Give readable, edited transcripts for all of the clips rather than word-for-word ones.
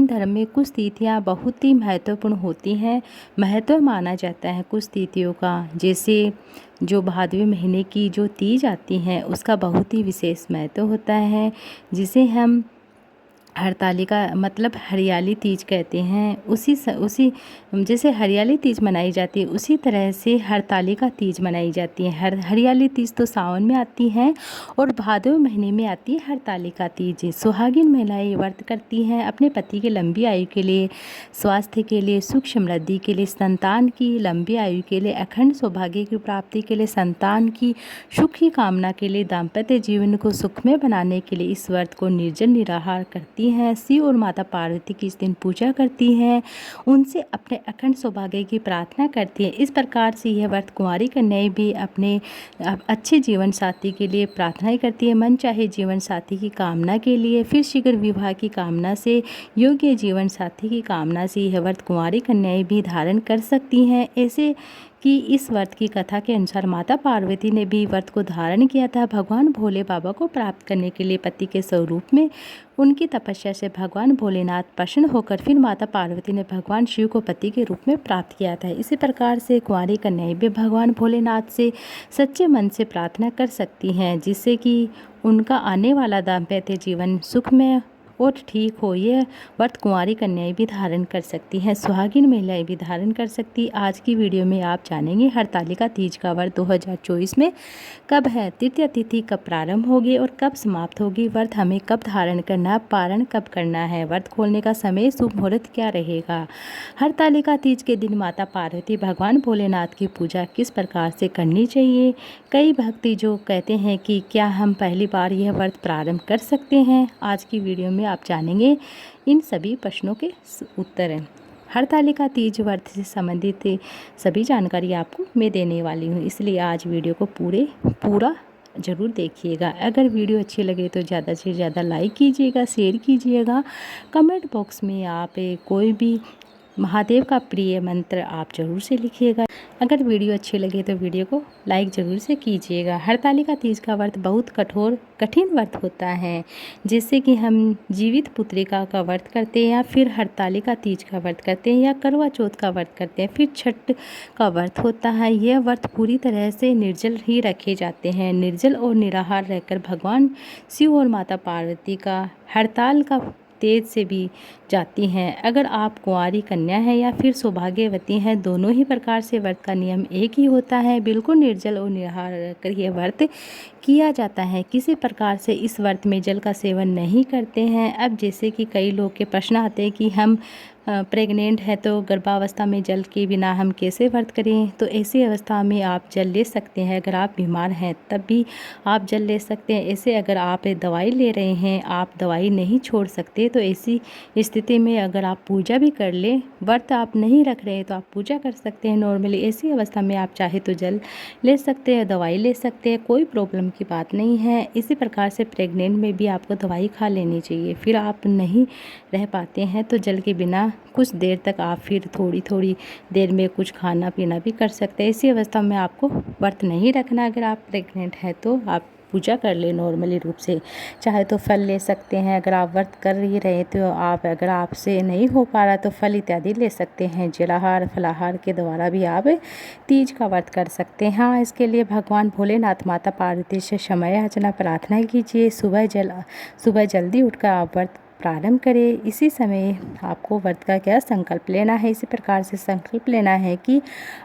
जैन धर्म में कुछ तिथियां बहुत ही महत्वपूर्ण होती हैं, महत्व माना जाता है कुछ तिथियों का। जैसे जो भादवे महीने की जो तीज आती हैं उसका बहुत ही विशेष महत्व होता है, जिसे हम हरतालिका मतलब हरियाली तीज कहते हैं। उसी जैसे हरियाली तीज मनाई जाती है उसी तरह से हरतालिका तीज मनाई जाती है। हरियाली तीज तो सावन में आती है और भादव महीने में आती है हरतालिका तीज। सुहागिन महिलाएं व्रत करती हैं अपने पति की लंबी आयु के लिए, स्वास्थ्य के लिए, सुख समृद्धि के लिए, संतान की लंबी आयु के लिए, अखंड सौभाग्य की प्राप्ति के लिए, संतान की सुख की कामना के लिए, दाम्पत्य जीवन को सुखमय बनाने के लिए इस व्रत को निर्जल निराहार करती हैं। शिव और माता पार्वती की इस दिन पूजा करती हैं, उनसे अपने अखंड सौभाग्य की प्रार्थना करती हैं। इस प्रकार से यह व्रत कुंवारी कन्याएं भी अपने अच्छे जीवन साथी के लिए प्रार्थनाएं करती है, मन चाहे जीवन साथी की कामना के लिए, फिर शीघ्र विवाह की कामना से, योग्य जीवन साथी की कामना से यह व्रत कुंवारी कन्याएं भी धारण कर सकती हैं। ऐसे कि इस व्रत की कथा के अनुसार माता पार्वती ने भी व्रत को धारण किया था भगवान भोले बाबा को प्राप्त करने के लिए। पति के स्वरूप में उनकी तपस्या से भगवान भोलेनाथ प्रसन्न होकर फिर माता पार्वती ने भगवान शिव को पति के रूप में प्राप्त किया था। इसी प्रकार से कुंवारी कन्याएं भी भगवान भोलेनाथ से सच्चे मन से प्रार्थना कर सकती हैं, जिससे कि उनका आने वाला दाम्पत्य जीवन सुखमय और ठीक हो। यह व्रत कुंवारी कन्याएं भी धारण कर सकती हैं, सुहागिन महिलाएं भी धारण कर सकती। आज की वीडियो में आप जानेंगे हरतालिका तीज का व्रत 2024 में कब है, तृतीया तिथि कब प्रारंभ होगी और कब समाप्त होगी, व्रत हमें कब धारण करना, पारण कब करना है, व्रत खोलने का समय, शुभ मुहूर्त क्या रहेगा। हरतालिका तीज के दिन माता पार्वती भगवान भोलेनाथ की पूजा किस प्रकार से करनी चाहिए। कई भक्ति जो कहते हैं कि क्या हम पहली बार यह व्रत प्रारंभ कर सकते हैं। आज की वीडियो में आप जानेंगे इन सभी प्रश्नों के उत्तर। हरतालिका तीज व्रत से संबंधित सभी जानकारी आपको मैं देने वाली हूँ, इसलिए आज वीडियो को पूरा ज़रूर देखिएगा। अगर वीडियो अच्छी लगे तो ज़्यादा से ज़्यादा लाइक कीजिएगा, शेयर कीजिएगा। कमेंट बॉक्स में आप कोई भी महादेव का प्रिय मंत्र आप जरूर से लिखिएगा। अगर वीडियो अच्छी लगे तो वीडियो को लाइक ज़रूर से कीजिएगा। हरतालिका तीज का व्रत बहुत कठिन व्रत होता है, जैसे कि हम जीवित पुत्रिका का व्रत करते हैं या फिर हरतालिका तीज का व्रत करते हैं या करवा चौथ का व्रत करते हैं, फिर छठ का व्रत होता है। यह व्रत पूरी तरह से निर्जल ही रखे जाते हैं। निर्जल और निराहार रहकर भगवान शिव और माता पार्वती का हड़ताल का तेज से भी जाती हैं। अगर आप कुंवारी कन्या हैं या फिर सौभाग्यवती हैं, दोनों ही प्रकार से व्रत का नियम एक ही होता है। बिल्कुल निर्जल और निराहार रहकर यह व्रत किया जाता है। किसी प्रकार से इस व्रत में जल का सेवन नहीं करते हैं। अब जैसे कि कई लोग के प्रश्न आते हैं कि हम प्रेग्नेंट है तो गर्भावस्था में जल के बिना हम कैसे व्रत करें। तो ऐसी अवस्था में आप जल ले सकते हैं। अगर आप बीमार हैं तब भी आप जल ले सकते हैं। ऐसे अगर आप दवाई ले रहे हैं, आप दवाई नहीं छोड़ सकते, तो ऐसी स्थिति में अगर आप पूजा भी कर लें, व्रत आप नहीं रख रहे हैं तो आप पूजा कर सकते हैं नॉर्मली। ऐसी अवस्था में आप चाहे तो जल ले सकते हैं, दवाई ले सकते हैं, कोई प्रॉब्लम की बात नहीं है। इसी प्रकार से प्रेग्नेंट में भी आपको दवाई खा लेनी चाहिए। फिर आप नहीं रह पाते हैं तो जल के बिना कुछ देर तक आप फिर थोड़ी देर में कुछ खाना पीना भी कर सकते हैं। ऐसी अवस्था में आपको व्रत नहीं रखना। अगर आप प्रेग्नेंट हैं तो आप पूजा कर ले नॉर्मली रूप से, चाहे तो फल ले सकते हैं। अगर आप व्रत कर ही रहे तो आप, अगर आपसे नहीं हो पा रहा तो फल इत्यादि ले सकते हैं। जलाहार फलाहार के द्वारा भी आप तीज का व्रत कर सकते हैं। हाँ, इसके लिए भगवान भोलेनाथ माता पार्वती से क्षमा याचना प्रार्थना कीजिए। सुबह जल्दी उठकर आप व्रत प्रारंभ करें। इसी समय आपको व्रत का क्या संकल्प लेना है, इसी प्रकार से संकल्प लेना है कि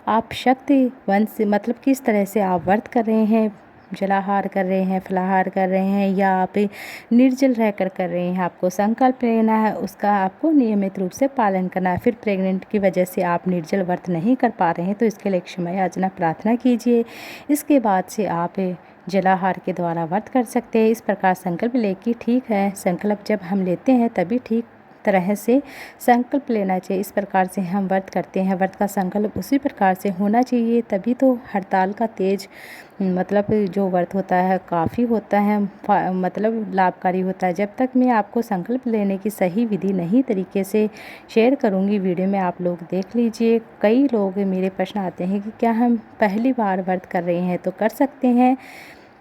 आप शक्तिवंत से मतलब किस तरह से आप व्रत कर रहे हैं, जलाहार कर रहे हैं, फलाहार कर रहे हैं या आप निर्जल रहकर कर रहे हैं, आपको संकल्प लेना है। उसका आपको नियमित रूप से पालन करना है। फिर प्रेग्नेंट की वजह से आप निर्जल व्रत नहीं कर पा रहे हैं तो इसके लिए क्षमा याचना प्रार्थना कीजिए। इसके बाद से आप जलाहार के द्वारा व्रत कर सकते हैं। इस प्रकार संकल्प लेके ठीक है, संकल्प जब हम लेते हैं तभी ठीक तरह से संकल्प लेना चाहिए। इस प्रकार से हम व्रत करते हैं, व्रत का संकल्प उसी प्रकार से होना चाहिए, तभी तो हड़ताल का तेज मतलब जो व्रत होता है काफ़ी होता है, मतलब लाभकारी होता है। जब तक मैं आपको संकल्प लेने की सही विधि नहीं तरीके से शेयर करूंगी, वीडियो में आप लोग देख लीजिए। कई लोग मेरे प्रश्न आते हैं कि क्या हम पहली बार व्रत कर रहे हैं तो कर सकते हैं।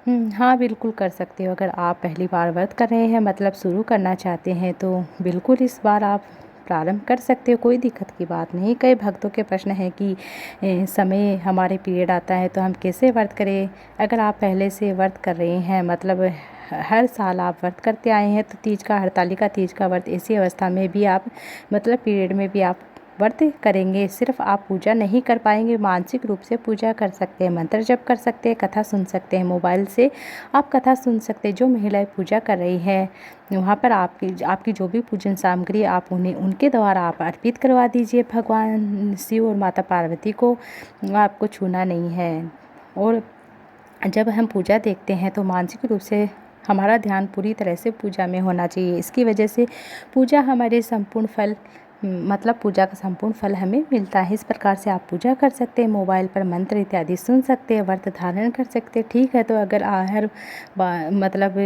हाँ, बिल्कुल कर सकते हो। अगर आप पहली बार व्रत कर रहे हैं मतलब शुरू करना चाहते हैं तो बिल्कुल इस बार आप प्रारंभ कर सकते हो, कोई दिक्कत की बात नहीं। कई भक्तों के प्रश्न है कि समय हमारे पीरियड आता है तो हम कैसे व्रत करें। अगर आप पहले से व्रत कर रहे हैं, मतलब हर साल आप व्रत करते आए हैं, तो तीज का, हरतालिका तीज का व्रत ऐसी अवस्था में भी आप, मतलब पीरियड में भी आप व्रत करेंगे। सिर्फ आप पूजा नहीं कर पाएंगे, मानसिक रूप से पूजा कर सकते हैं, मंत्र जप कर सकते हैं, कथा सुन सकते हैं, मोबाइल से आप कथा सुन सकते हैं। जो महिलाएं पूजा कर रही हैं वहाँ पर आपकी जो भी पूजन सामग्री आप उन्हें उनके द्वारा आप अर्पित करवा दीजिए। भगवान शिव और माता पार्वती को आपको छूना नहीं है। और जब हम पूजा देखते हैं तो मानसिक रूप से हमारा ध्यान पूरी तरह से पूजा में होना चाहिए। इसकी वजह से पूजा हमारे संपूर्ण फल, मतलब पूजा का संपूर्ण फल हमें मिलता है। इस प्रकार से आप पूजा कर सकते हैं, मोबाइल पर मंत्र इत्यादि सुन सकते हैं, व्रत धारण कर सकते हैं। ठीक है, तो अगर मतलब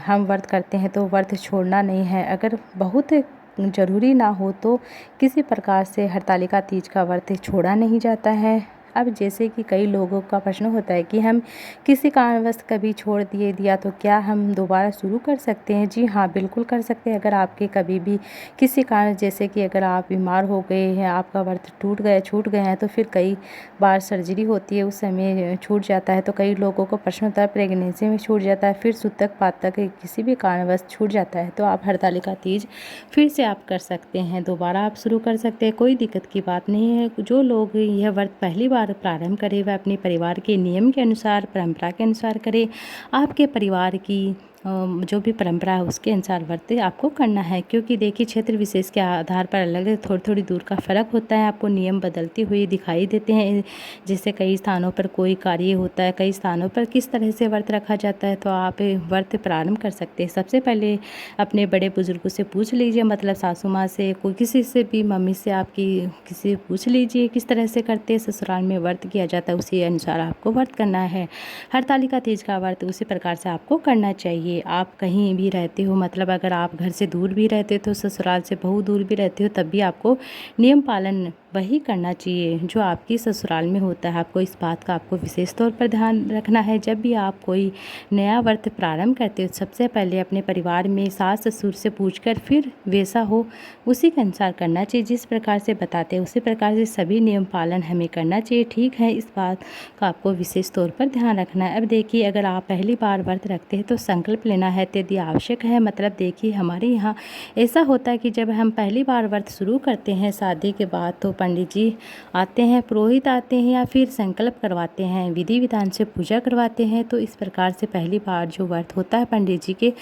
हम व्रत करते हैं तो व्रत छोड़ना नहीं है। अगर बहुत ज़रूरी ना हो तो किसी प्रकार से हरतालिका तीज का व्रत छोड़ा नहीं जाता है। अब जैसे कि कई लोगों का प्रश्न होता है कि हम किसी कारणवश कभी छोड़ दिया तो क्या हम दोबारा शुरू कर सकते हैं। जी हाँ, बिल्कुल कर सकते हैं। अगर आपके कभी भी किसी कारण, जैसे कि अगर आप बीमार हो गए हैं, आपका व्रत छूट गए हैं, तो फिर कई बार सर्जरी होती है, उस समय छूट जाता है। तो कई लोगों को प्रश्न होता है प्रेगनेंसी में छूट जाता है, फिर सूतक पातक किसी भी कारणवश छूट जाता है, तो आप हरतालिका तीज फिर से आप कर सकते हैं, दोबारा आप शुरू कर सकते हैं, कोई दिक्कत की बात नहीं है। जो लोग यह व्रत पहली बार प्रारंभ करें वह अपने परिवार के नियम के अनुसार, परंपरा के अनुसार करें। आपके परिवार की जो भी परंपरा है उसके अनुसार व्रत आपको करना है, क्योंकि देखिए क्षेत्र विशेष के आधार पर अलग थोड़ी थोड़ी दूर का फ़र्क होता है। आपको नियम बदलते हुए दिखाई देते हैं। जैसे कई स्थानों पर कोई कार्य होता है, कई स्थानों पर किस तरह से व्रत रखा जाता है, तो आप व्रत प्रारंभ कर सकते हैं। सबसे पहले अपने बड़े बुजुर्गों से पूछ लीजिए, मतलब सासू माँ से, कोई किसी से भी, मम्मी से आपकी, किसी से पूछ लीजिए किस तरह से करते हैं ससुराल में व्रत किया जाता है, उसी अनुसार आपको व्रत करना है। हरतालिका तीज का व्रत उसी प्रकार से आपको करना चाहिए। आप कहीं भी रहते हो, मतलब अगर आप घर से दूर भी रहते हो, तो ससुराल से बहुत दूर भी रहते हो, तब भी आपको नियम पालन वही करना चाहिए जो आपकी ससुराल में होता है। आपको इस बात का आपको विशेष तौर पर ध्यान रखना है। जब भी आप कोई नया व्रत प्रारंभ करते हो, सबसे पहले अपने परिवार में सास ससुर से पूछकर फिर वैसा हो उसी के अनुसार करना चाहिए। जिस प्रकार से बताते हैं उसी प्रकार से सभी नियम पालन हमें करना चाहिए। ठीक है, इस बात का आपको विशेष तौर पर ध्यान रखना है। अब देखिए, अगर आप पहली बार व्रत रखते हैं तो संकल्प लेना है यदि आवश्यक है। मतलब देखिए, हमारे यहाँ ऐसा होता है कि जब हम पहली बार व्रत शुरू करते हैं शादी के बाद, तो पंडित जी आते हैं, पुरोहित आते हैं, या फिर संकल्प करवाते हैं, विधि विधान से पूजा करवाते हैं। तो इस प्रकार से पहली बार जो व्रत होता है पंडित जी के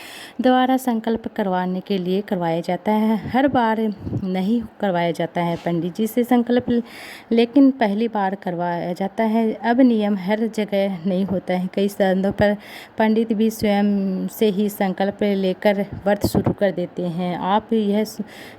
द्वारा संकल्प करवाने के लिए करवाया जाता है। हर बार नहीं करवाया जाता है पंडित जी से संकल्प, लेकिन पहली बार करवाया जाता है। अब नियम हर जगह नहीं होता है, कई स्थानों पर पंडित भी स्वयं से ही संकल्प लेकर व्रत शुरू कर देते हैं। आप यह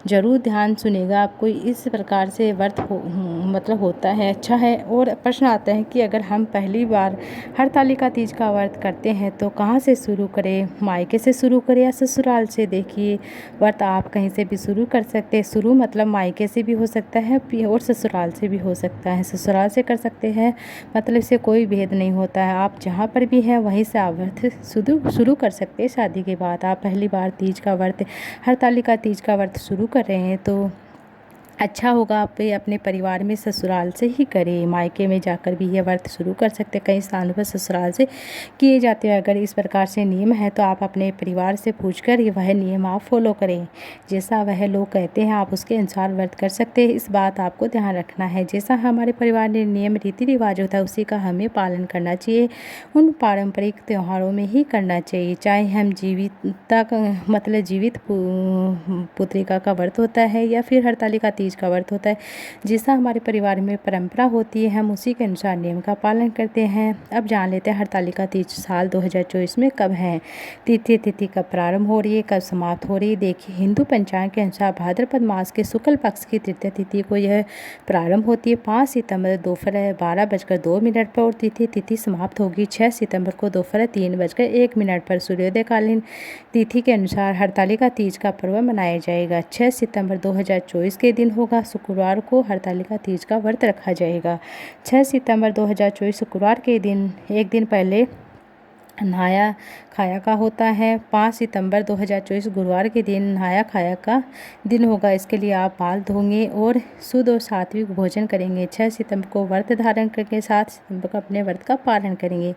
जरूर ध्यान सुनेगा, आपको इस प्रकार से व्रत मतलब होता है, अच्छा है। और प्रश्न आता है कि अगर हम पहली बार हरतालिका तीज का व्रत करते हैं तो कहाँ से शुरू करें, मायके से शुरू करें या ससुराल से। देखिए, व्रत आप कहीं से भी शुरू कर सकते हैं। शुरू मतलब मायके से भी हो सकता है और ससुराल से भी हो सकता है। ससुराल से कर सकते हैं, मतलब इससे कोई भेद नहीं होता है। आप जहाँ पर भी हैं वहीं से आप व्रत शुरू कर सकते हैं। शादी के बाद आप पहली बार तीज का व्रत, हरतालिका तीज का व्रत शुरू कर रहे हैं तो अच्छा होगा आप अपने परिवार में ससुराल से ही करें। मायके में जाकर भी यह व्रत शुरू कर सकते हैं, कई स्थानों पर ससुराल से किए जाते हैं। अगर इस प्रकार से नियम है तो आप अपने परिवार से पूछकर वह नियम आप फॉलो करें, जैसा वह लोग कहते हैं आप उसके अनुसार व्रत कर सकते हैं। इस बात आपको ध्यान रखना है, जैसा हमारे परिवार ने नियम रीति रिवाज होता है उसी का हमें पालन करना चाहिए। उन पारंपरिक त्योहारों में ही करना चाहिए, चाहे हम मतलब जीवित पुत्रिका का व्रत होता है या फिर हरतालिका तीज का व्रत होता है। जैसा हमारे परिवार में परंपरा होती है हम उसी के अनुसार नियम का पालन करते हैं। अब जान लेते हैं हरतालिका तीज साल 2024 में कब है, तिथि कब प्रारंभ हो रही है, कब समाप्त हो रही है। देखिए, हिंदू पंचांग के अनुसार भाद्रपद मास के शुक्ल पक्ष की तृतीय तिथि को यह प्रारंभ होती है 5 सितंबर दोपहर 12:02 पर, और तिथि समाप्त होगी 6 सितंबर को दोपहर 3:01 पर। सूर्योदय कालीन तिथि के अनुसार हरतालिका तीज का पर्व मनाया जाएगा। 6 सितंबर 2024 के दिन होगा, शुक्रवार को हरतालिका तीज का व्रत रखा जाएगा। 6 सितंबर 2024 शुक्रवार के दिन, एक दिन पहले नहाया खाया का होता है। 5 सितंबर 2024 गुरुवार के दिन नहाया खाया का दिन होगा। इसके लिए आप बाल धोंगे और शुद्ध और सात्विक भोजन करेंगे। 6 सितंबर को व्रत धारण करके 7 सितंबर को अपने व्रत का पालन करेंगे।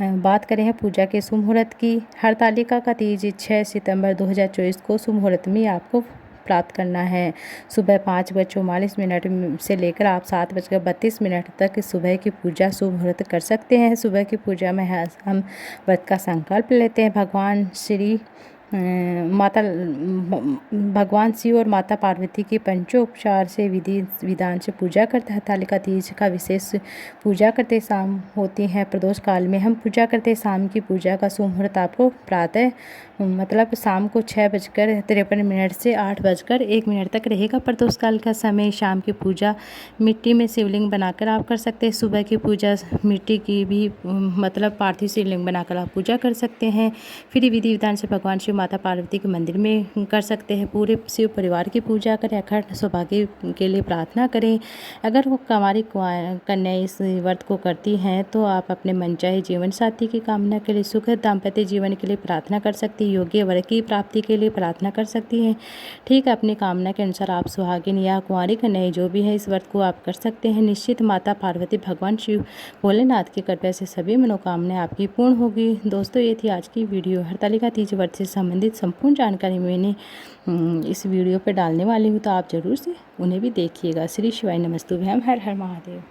बात करें पूजा के शुभ मुहूर्त की। हरतालिका का तीज 6 सितंबर 2024 को शुभ मुहूर्त में आपको प्राप्त करना है। सुबह 5:44 से लेकर आप 7:32 तक सुबह की पूजा शुभ मुहूर्त कर सकते हैं। सुबह की पूजा में हम व्रत का संकल्प लेते हैं। भगवान शिव और माता पार्वती की पंचोपचार से विधि विधान से पूजा करते हैं। हरतालिका तीज का विशेष पूजा करते शाम होती है। प्रदोष काल में हम पूजा करते हैं। शाम की पूजा का शुभ मुहूर्त आपको प्रातः शाम को 6:53 से 8:01 तक रहेगा। प्रदोष काल का समय शाम की पूजा मिट्टी में शिवलिंग बनाकर आप कर सकते हैं। सुबह की पूजा मिट्टी की भी पार्थिव शिवलिंग बनाकर आप पूजा कर सकते हैं। फिर विधि विधान से भगवान शिव माता पार्वती के मंदिर में कर सकते हैं। पूरे शिव परिवार की पूजा करें। अखंड सौभाग्य के लिए प्रार्थना करें। अगर वो कुंवारी कन्या इस व्रत को करती हैं तो आप अपने मनचाहे जीवन साथी की कामना के लिए, सुखद दाम्पत्य जीवन के लिए प्रार्थना कर सकती हैं। योग्य वर की प्राप्ति के लिए प्रार्थना कर सकती हैं। ठीक अपनी कामना के अनुसार आप सुहागिन या कुंवारी कन्या जो भी है इस व्रत को आप कर सकते हैं। निश्चित माता पार्वती भगवान शिव भोलेनाथ की कृपा से सभी मनोकामनाएं आपकी पूर्ण होगी। दोस्तों, ये थी आज की वीडियो। हरतालिका तीज व्रत से संबंधित संपूर्ण जानकारी मैंने इस वीडियो पर डालने वाली हूँ, तो आप जरूर से उन्हें भी देखिएगा। श्री शिवाय नमस्तुभ्यम। हर हर महादेव।